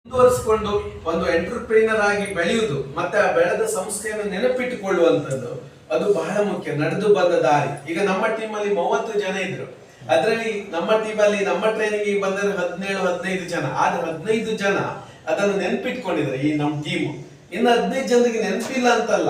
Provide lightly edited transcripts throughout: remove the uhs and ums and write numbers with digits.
ಮುಂದುವರಿಸಿಕೊಂಡು ಒಂದು ಎಂಟರ್ಪ್ರಿನರ್ ಆಗಿ ಬೆಳೆಯುವುದು ಮತ್ತೆ ಆ ಬೆಳೆದ ಸಂಸ್ಥೆಯನ್ನು ನೆನಪಿಟ್ಟುಕೊಳ್ಳುವಂಥದ್ದು ಅದು ಬಹಳ ಮುಖ್ಯ. ನಡೆದು ಬಂದ ದಾರಿ. ಈಗ ನಮ್ಮ ಟೀಮ್ ಅಲ್ಲಿ 30 ಜನ ಇದ್ರು. ಅದರಲ್ಲಿ ನಮ್ಮ ಟೀಮ್ ಅಲ್ಲಿ ನಮ್ಮ ಟ್ರೈನಿಂಗ್ ಬಂದರೆ 17-15 ಜನ. ಆದ್ರೆ 15 ಜನ ಅದನ್ನು ನೆನಪಿಟ್ಕೊಂಡಿದ್ದಾರೆ ಈ ನಮ್ಮ ಟೀಮ್. ಇನ್ನು 15 ಜನರಿಗೆ ನೆನಪಿಲ್ಲ ಅಂತಲ್ಲ.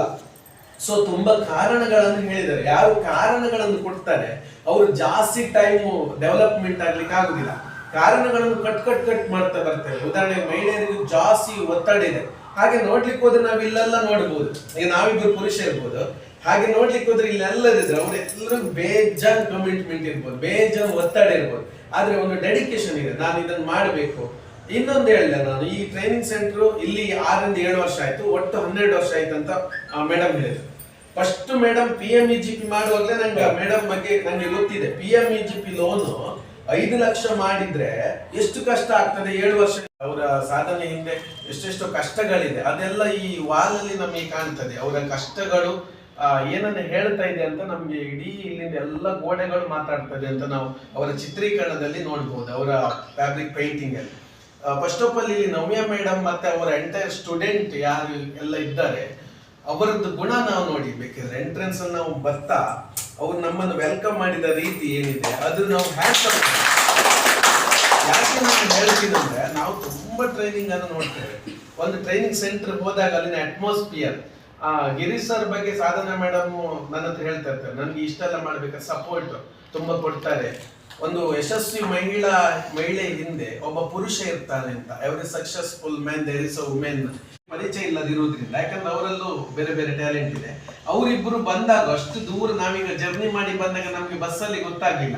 ಸೊ ತುಂಬಾ ಕಾರಣಗಳನ್ನು ಹೇಳಿದ್ದಾರೆ. ಯಾರು ಕಾರಣಗಳನ್ನು ಕೊಡ್ತಾರೆ ಅವರು ಜಾಸ್ತಿ ಟೈಮ್ ಡೆವಲಪ್ಮೆಂಟ್ ಆಗ್ಲಿಕ್ಕೆ ಆಗುದಿಲ್ಲ. ಕಾರಣಗಳನ್ನು ಕಟ್ ಮಾಡ್ತಾ ಬರ್ತೇವೆ. ಉದಾಹರಣೆಗೆ ಮಹಿಳೆಯರಿಗೆ ಜಾಸ್ತಿ ಒತ್ತಡ ಇದೆ. ಹಾಗೆ ನೋಡ್ಲಿಕ್ಕೆ ಹೋದ್ರೆ ನಾವ್ ಇಲ್ಲೆಲ್ಲ ನೋಡ್ಬೋದು. ಈಗ ನಾವಿಬ್ಬರು ಪುರುಷ ಇರ್ಬೋದು. ಹಾಗೆ ನೋಡ್ಲಿಕ್ಕೆ ಹೋದ್ರೆ ಇಲ್ಲೆಲ್ಲರಿದ್ರೆ ಅವ್ರೆಲ್ಲರಿಗೂ ಬೇಜಾನ್ ಕಮಿಟ್ಮೆಂಟ್ ಇರ್ಬೋದು, ಬೇಜಾನ್ ಒತ್ತಡ ಇರ್ಬೋದು. ಆದ್ರೆ ಒಂದು ಡೆಡಿಕೇಶನ್ ಇದೆ, ನಾನು ಇದನ್ನ ಮಾಡ್ಬೇಕು. ಇನ್ನೊಂದು ಹೇಳಿದೆ ನಾನು, ಈ ಟ್ರೈನಿಂಗ್ ಸೆಂಟರ್ ಇಲ್ಲಿ 6-7 ವರ್ಷ ಆಯ್ತು, ಒಟ್ಟು 12 ವರ್ಷ ಆಯ್ತು ಅಂತ ಮೇಡಮ್ ಹೇಳಿದ್ರು. ಫಸ್ಟ್ ಮೇಡಮ್ PMEGP ಮಾಡುವಾಗಲೇ ನಂಗೆ ಮೇಡಮ್ ಬಗ್ಗೆ ನಂಗೆ ಗೊತ್ತಿದೆ. PMEGP ಲೋನ್ 5 ಲಕ್ಷ ಮಾಡಿದ್ರೆ ಎಷ್ಟು ಕಷ್ಟ ಆಗ್ತದೆ 7 ವರ್ಷ. ಅವರ ಸಾಧನೆ ಹಿಂದೆ ಎಷ್ಟೆಷ್ಟು ಕಷ್ಟಗಳಿದೆ ಅದೆಲ್ಲ ಈ ವಾಲ್ ಅಲ್ಲಿ ನಮಗೆ ಕಾಣ್ತದೆ. ಅವರ ಕಷ್ಟಗಳು ಏನನ್ನ ಹೇಳ್ತಾ ಇದೆ ಅಂತ ನಮ್ಗೆ ಇಡೀ ಇಲ್ಲಿಂದ ಎಲ್ಲ ಗೋಡೆಗಳು ಮಾತಾಡ್ತದೆ ಅಂತ ನಾವು ಅವರ ಚಿತ್ರೀಕರಣದಲ್ಲಿ ನೋಡ್ಬೋದು, ಅವರ ಫ್ಯಾಬ್ರಿಕ್ ಪೇಂಟಿಂಗ್ ಅಲ್ಲಿ. ಫಸ್ಟ್ ಆಫ್ ಆಲ್ ಇಲ್ಲಿ ನವ್ಯ ಮೇಡಮ್ ಮತ್ತೆ ಅವರ ಎಂಟೈರ್ ಸ್ಟೂಡೆಂಟ್ ಯಾರು ಎಲ್ಲ ಇದ್ದಾರೆ ಅವರದ್ದು ಗುಣ ನಾವು ನೋಡಿ. ಬೇಕಿದ್ರೆ ಎಂಟ್ರೆನ್ಸ್ ಅಲ್ಲಿ ನಾವು ಬರ್ತಾ ಅವ್ರು ನಮ್ಮನ್ನು ವೆಲ್ಕಮ್ ಮಾಡಿದ ರೀತಿ ಏನಿದೆ ಅದು ನಾವು ಯಾಕೆ ನಾನು ಹೇಳ್ತೀನಿ ಅಂದ್ರೆ, ನಾವು ತುಂಬಾ ಟ್ರೈನಿಂಗ್ ಅನ್ನು ನೋಡ್ತೇವೆ. ಒಂದು ಟ್ರೈನಿಂಗ್ ಸೆಂಟರ್ ಹೋದಾಗ ಅಲ್ಲಿನ ಅಟ್ಮಾಸ್ಫಿಯರ್, ಗಿರೀಶ್ ಸರ್ ಬಗ್ಗೆ ಸಾಧನಾ ಮೇಡಮ್ ನನ್ನ ಹತ್ರ ಹೇಳ್ತಾ ಇರ್ತಾರೆ, ನನ್ಗೆ ಇಷ್ಟೆಲ್ಲ ಮಾಡ್ಬೇಕಾದ್ರೆ ಸಪೋರ್ಟ್ ತುಂಬಾ ಕೊಡ್ತಾರೆ. ಒಂದು ಯಶಸ್ವಿ ಮಹಿಳೆ ಹಿಂದೆ ಒಬ್ಬ ಪುರುಷ ಇರ್ತಾನೆ ಅಂತ. Every successful man there is a women. ಪರಿಚಯ ಇಲ್ಲದಿರುವುದ್ರಿಂದ, ಯಾಕಂದ್ರೆ ಅವರಲ್ಲೂ ಬೇರೆ ಬೇರೆ ಟ್ಯಾಲೆಂಟ್ ಇದೆ. ಅವರಿಬ್ಬರು ಬಂದಾಗ ಅಷ್ಟು ದೂರ ನಾವೀಗ ಜರ್ನಿ ಮಾಡಿ ಬಂದಾಗ ನಮ್ಗೆ ಬಸ್ಸಲ್ಲಿ ಗೊತ್ತಾಗ್ಲಿಲ್ಲ.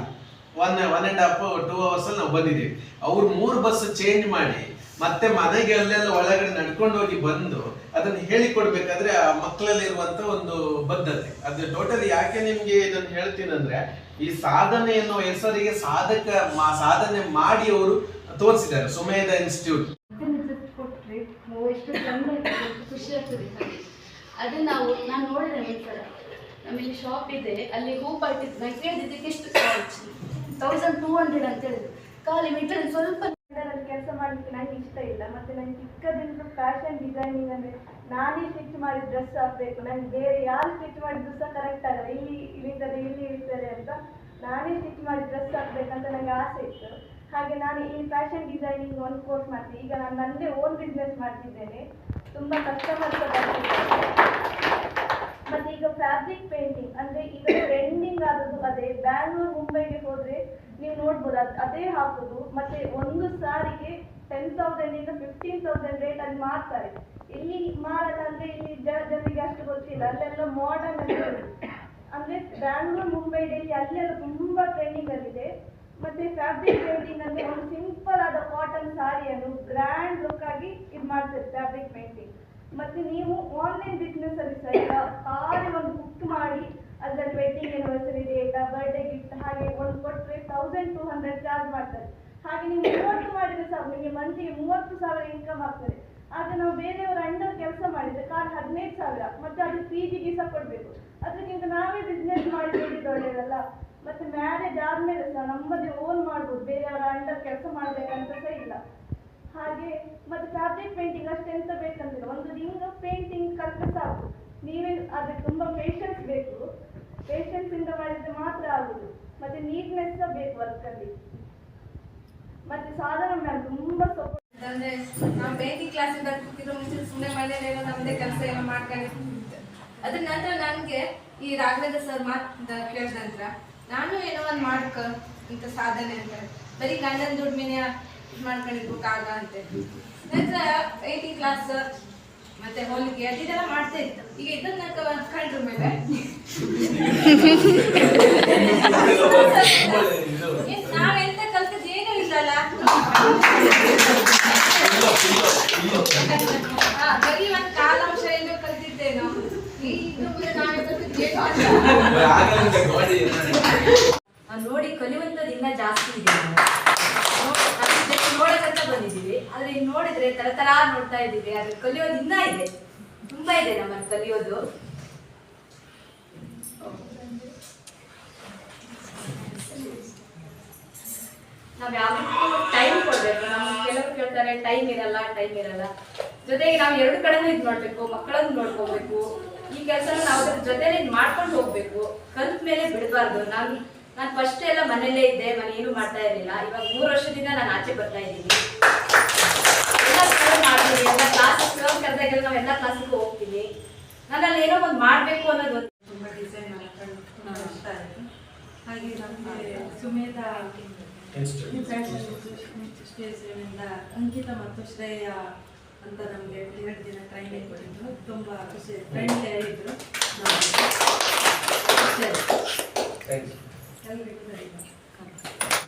1.5-2 ಅವರ್ಸ್ ಅಲ್ಲಿ ನಾವು ಬಂದಿದ್ದೀವಿ. ಅವ್ರು 3 ಬಸ್ ಚೇಂಜ್ ಮಾಡಿ ಮತ್ತೆ ಮನೆಗೆ ಅಲ್ಲೆಲ್ಲ ಒಳಗಡೆ ನಡ್ಕೊಂಡು ಹೋಗಿ ಬಂದು ಅದನ್ನ ಹೇಳಿಕೊಡ್ಬೇಕಾದ್ರೆ ಆ ಮಕ್ಕಳಲ್ಲಿ ಇರುವಂತ ಒಂದು ಬದ್ಧತೆ. ಅದು ಟೋಟಲಿ ಯಾಕೆ ನಿಮ್ಗೆ ಇದನ್ನ ಹೇಳ್ತೀನಿ ಅಂದ್ರೆ, ಈ ಸಾಧನೆ ಎನ್ನುವ ಹೆಸರಿಗೆ ಸಾಧನೆ ಮಾಡಿ ಅವರು ತೋರಿಸಿದ್ದಾರೆ. ಸುಮೇಧ ಇನ್ಸ್ಟಿಟ್ಯೂಟ್ ಖುಷಿ ಆಗ್ತದೆ. ಅದು ನಾನು ನೋಡಿದೆ ಒಂದ್ಸಲ ನಮ್ಮಲ್ಲಿ ಶಾಪ್ ಇದೆ, ಅಲ್ಲಿ ಹೂ ಪಟ್ಟಿದ್ದು ನಾನು ಕೇಳಿದ್ದಕ್ಕೆ ಎಷ್ಟು 1200 ಅಂತ ಹೇಳಿದ್ರು. ಖಾಲಿ ಮೀಟರ್ ಸ್ವಲ್ಪ ಕೆಲಸ ಮಾಡಲಿಕ್ಕೆ ನಂಗೆ ಇಷ್ಟ ಇಲ್ಲ. ಮತ್ತೆ ನಂಗೆ ಚಿಕ್ಕದಿಂದ ಫ್ಯಾಷನ್ ಡಿಸೈನಿಂಗ್ ಅಂದ್ರೆ ನಾನೇ ಸ್ಟಿಚ್ ಮಾಡಿದ ಡ್ರೆಸ್ ಹಾಕ್ಬೇಕು, ನಂಗೆ ಬೇರೆ ಯಾರು ಸ್ಟಿಚ್ ಮಾಡಿದ್ರು ಸಹ ಕರೆಕ್ಟ್ ಆಗಲ್ಲ. ಇಲ್ಲಿಂದ ಇಲ್ಲಿ ಇರ್ತಾರೆ ಅಂತ ನಾನೇ ಸ್ಟಿಚ್ ಮಾಡಿ ಡ್ರೆಸ್ ಹಾಕ್ಬೇಕಂತ ನಂಗೆ ಆಸೆ ಇತ್ತು. ಹಾಗೆ ನಾನು ಈ ಫ್ಯಾಷನ್ ಡಿಸೈನಿಂಗ್ ಒಂದು ಕೋರ್ಸ್ ಮಾಡ್ತೀನಿ. ಈಗ ನಾನು ನನ್ನದೇ ಓನ್ ಬಿಸ್ನೆಸ್ ಮಾಡ್ತಿದ್ದೇನೆ. ತುಂಬ ಕಸ್ಟಮರ್ಸ್ ಮತ್ತೆ ಈಗ ಫ್ಯಾಬ್ರಿಕ್ ಪೇಂಟಿಂಗ್ ಅಂದ್ರೆ ಈಗ ಟ್ರೆಂಡಿಂಗ್ ಆಗೋದು ಅದೇ. ಬ್ಯಾಂಗ್ಳೂರ್ ಮುಂಬೈಗೆ ಹೋದ್ರೆ ನೀವು ನೋಡ್ಬೋದು ಅದೇ ಹಾಕೋದು. ಮತ್ತೆ ಒಂದು ಸಾರಿಗೆ 10,000 ಇಂದ 15,000 ರೇಟ್ ಅಲ್ಲಿ ಮಾರ್ತಾರೆ. ಇಲ್ಲಿ ಮಾರಾಟ ಅಂದ್ರೆ ಇಲ್ಲಿ ಜನರಿಗೆ ಅಷ್ಟು ಗೊತ್ತಿಲ್ಲ. ಅಲ್ಲೆಲ್ಲ ಮಾಡರ್ನ್ ಅಂದ್ರೆ ಬ್ಯಾಂಗ್ಳೂರ್ ಮುಂಬೈ ಡೆಲ್ಲಿ ಅಲ್ಲೆಲ್ಲ ತುಂಬಾ ಟ್ರೆಂಡಿಂಗ್ ಅಲ್ಲಿದೆ. ಮತ್ತೆ ಫ್ಯಾಬ್ರಿಕ್ ಪೇಂಟಿಂಗ್ ಅಂದ್ರೆ ಒಂದು ಸಿಂಪಲ್ ಆದ ಕಾಟನ್ ಸಾರಿಯನ್ನು ಗ್ರ್ಯಾಂಡ್ ಲುಕ್ ಆಗಿ ಇದು ಮಾಡ್ತಾರೆ ಫ್ಯಾಬ್ರಿಕ್ ಪೇಂಟಿಂಗ್. ಮತ್ತೆ ನೀವು ಆನ್ಲೈನ್ ಬಿಸ್ನೆಸ್ ಅಲ್ಲಿ ಸಹ ಖಾಲಿ ಒಂದು ಬುಕ್ ಮಾಡಿ ಅದರಲ್ಲಿ wedding anniversary date, birthday gift ಹಾಗೆ ಒಂದು ಕೊಟ್ಟರೆ 1,200 ಚಾರ್ಜ್ ಮಾಡ್ತಾರೆ. ಹಾಗೆ ನೀವು 30 ಮಾಡಿದ್ರೆ ಸಹ ನಿಮಗೆ ಮಂತ್ಲಿಗೆ 30,000 ಇನ್ಕಮ್ ಆಗ್ತದೆ. ಆದ್ರೆ ನಾವು ಬೇರೆಯವರ ಅಂಡರ್ ಕೆಲಸ ಮಾಡಿದ್ರೆ ಖಾಲಿ 15,000 ಮತ್ತೆ ಅದು PGಗೆ ಸಹ ಕೊಡ್ಬೇಕು. ಅದಕ್ಕಿಂತ ನಾವೇ ಬಿಸ್ನೆಸ್ ಮಾಡಿ ಒಳ್ಳೆಯದಲ್ಲ. ಮತ್ತೆ ಮ್ಯಾರೇಜ್ ಆದ್ಮೇಲೆ ಸಹ ನಮ್ಮದೇ ಓನ್ ಮಾಡ್ಬೋದು, ಬೇರೆಯವರ ಅಂಡರ್ ಕೆಲಸ ಮಾಡ್ಬೇಕಂತ ಸಹ ಇಲ್ಲ. ಹಾಗೆ ಮತ್ತೆ ಫ್ಯಾಬ್ರಿಕ್ ಪೇಂಟಿಂಗ್ ಅಷ್ಟೆಂತ ಬೇಕಂತಿಲ್ಲ, ಒಂದು ರಿಂಗ್ ಪೇಂಟಿಂಗ್ ಕಲಿತ್ರೆ ಸಾಕು. ನೀವೇ ಅದಕ್ಕೆ ತುಂಬಾ ಪೇಷನ್ಸ್ ಬೇಕು. ಪೇಷನ್ಸ್ ಇಂದ ಮಾಡಿದ್ರೆ ಮಾತ್ರ ಆಗುದು. ಮತ್ತೆ ನೀಟ್ನೆಸ್ ಸಹ ಬೇಕು ವರ್ಕ್ ಅಲ್ಲಿ. ಮತ್ತೆ ಸಾಧನ ಮ್ಯಾಮ್ ತುಂಬಾ ಸಪೋರ್ಟ್. ಅಂದ್ರೆ ನಾವು ಪೇಂಟಿಂಗ್ ಕ್ಲಾಸ್ ಬರ್ತಿರೋ ಮುಂಚೆ ಸುಮ್ಮನೆ ಮನೆಯಲ್ಲೆಲ್ಲ ನಮ್ಮದೇ ಕೆಲಸ ಎಲ್ಲ ಮಾಡ್ಕೊಂಡಿರ್ತಿದ್ದೆ. ಅದ್ರ ನಂತರ ನನಗೆ ಈ ರಾಘವೇಂದ್ರ ಸರ್ ಮಾತು ಕೇಳಿದ ನಂತರ ನಾನು ಏನೋ ಒಂದು ಮಾಡ್ಕ ಇಂಥ ಸಾಧನೆ ಅಂತ ಬರೀ ಗಂಡನ ದುಡ್ಮಿನ ಮಾಡ್ಕೊಂಡಿರ್ಬೇಕಾಗ ಅಂತ ನಂತರ ಪೇಂಟಿಂಗ್ ಕ್ಲಾಸ್ ಮತ್ತೆ ಹೋಲಿಕೆ ಅದೆಲ್ಲ ಮಾಡ್ತಾ ಇತ್ತು. ಈಗ ಇದನ್ನ ಕಂಡ್ರ ಮೇಲೆ ನಾವೆಂತ ಕಲ್ತದ್ದು ಏನೂ ಇಲ್ಲಲ್ಲ, ಬರೀ ಒಂದು ಕಾಲಾಂಶ ಏನೋ ಕಲ್ತಿದ್ದೇನೋ. ನೋಡಿ ಕಲಿಯುವಂಥದ್ದು ಇನ್ನೂ ಜಾಸ್ತಿ ಇದೆ. ನೋಡಕ್ಕಂತ ಬಂದಿದ್ದೀವಿ, ಆದ್ರೆ ಈಗ ನೋಡಿದ್ರೆ ತರ ನೋಡ್ತಾ ಇದ್ದೀವಿ. ಆದ್ರೆ ಕಲಿಯೋದು ಇನ್ನೂ ಇದೆ, ತುಂಬಾ ಇದೆ ನಮ್ಮನ್ನು ಕಲಿಯೋದು. ನಾವು ಯಾವತ್ತೂ ಟೈಮ್ ಕೊಡಬೇಕು. ನಮ್ಗೆ ಕೆಲವರು ಕೇಳ್ತಾರೆ ಟೈಮ್ ಇರಲ್ಲ. ಜೊತೆಗೆ ನಾವು ಎರಡು ಕಡೆನೂ ಇದು ಮಾಡಬೇಕು, ಮಕ್ಕಳನ್ನು ನೋಡ್ಕೋಬೇಕು. ಈ ಕೆಲಸನ ನಾವು ಅದ್ರ ಜೊತೆಲಿ ಮಾಡ್ಕೊಂಡು ಹೋಗ್ಬೇಕು. ಕಲ್ತ ಮೇಲೆ ಬಿಡಬಾರ್ದು. ನಾನು ಫಸ್ಟ್ ಎಲ್ಲ ಮನೇಲೇ ಇದ್ದೆ, ಮನೆ ಏನು ಮಾಡ್ತಾ ಇರಲಿಲ್ಲ. ಇವಾಗ 3 ವರ್ಷದಿಂದ ನಾನು ಆಚೆ ಬರ್ತಾ ಇದ್ದೀನಿ. ಎಲ್ಲ ಮಾಡ್ತೀವಿ, ಎಲ್ಲ ಕ್ಲಾಸಸ್ ಕರೆದಾಗೆಲ್ಲ ನಾವು ಎಲ್ಲ ಕ್ಲಾಸಿಗೂ ಹೋಗ್ತೀವಿ. ನಾನಲ್ಲಿ ಏನೋ ಒಂದು ಮಾಡಬೇಕು ಅನ್ನೋದು ಒಂದು ತುಂಬ ಡಿಸೈನ್ ಮಾಡ್ಕೊಂಡು ತುಂಬ ಇಷ್ಟ ಆಯಿತು. ಹಾಗೆ ನಮಗೆ ಸುಮೇಧಾ ಇನ್ಸ್ಟಿಟ್ಯೂಷನಿಂದ ಅಂಕಿತ ಮತ್ತು ಶ್ರೇಯ ಅಂತ ನಮಗೆ 2 ದಿನ ಟ್ರೈನಿಂಗ್ ಕೊಟ್ಟಿದ್ರು. ತುಂಬ ಖುಷಿ, ಫ್ರೆಂಡ್ಲಿ ಆಗಿದ್ರು. Thank you. ಎಲ್ರಿಗೂ ಧನ್ಯವಾದ.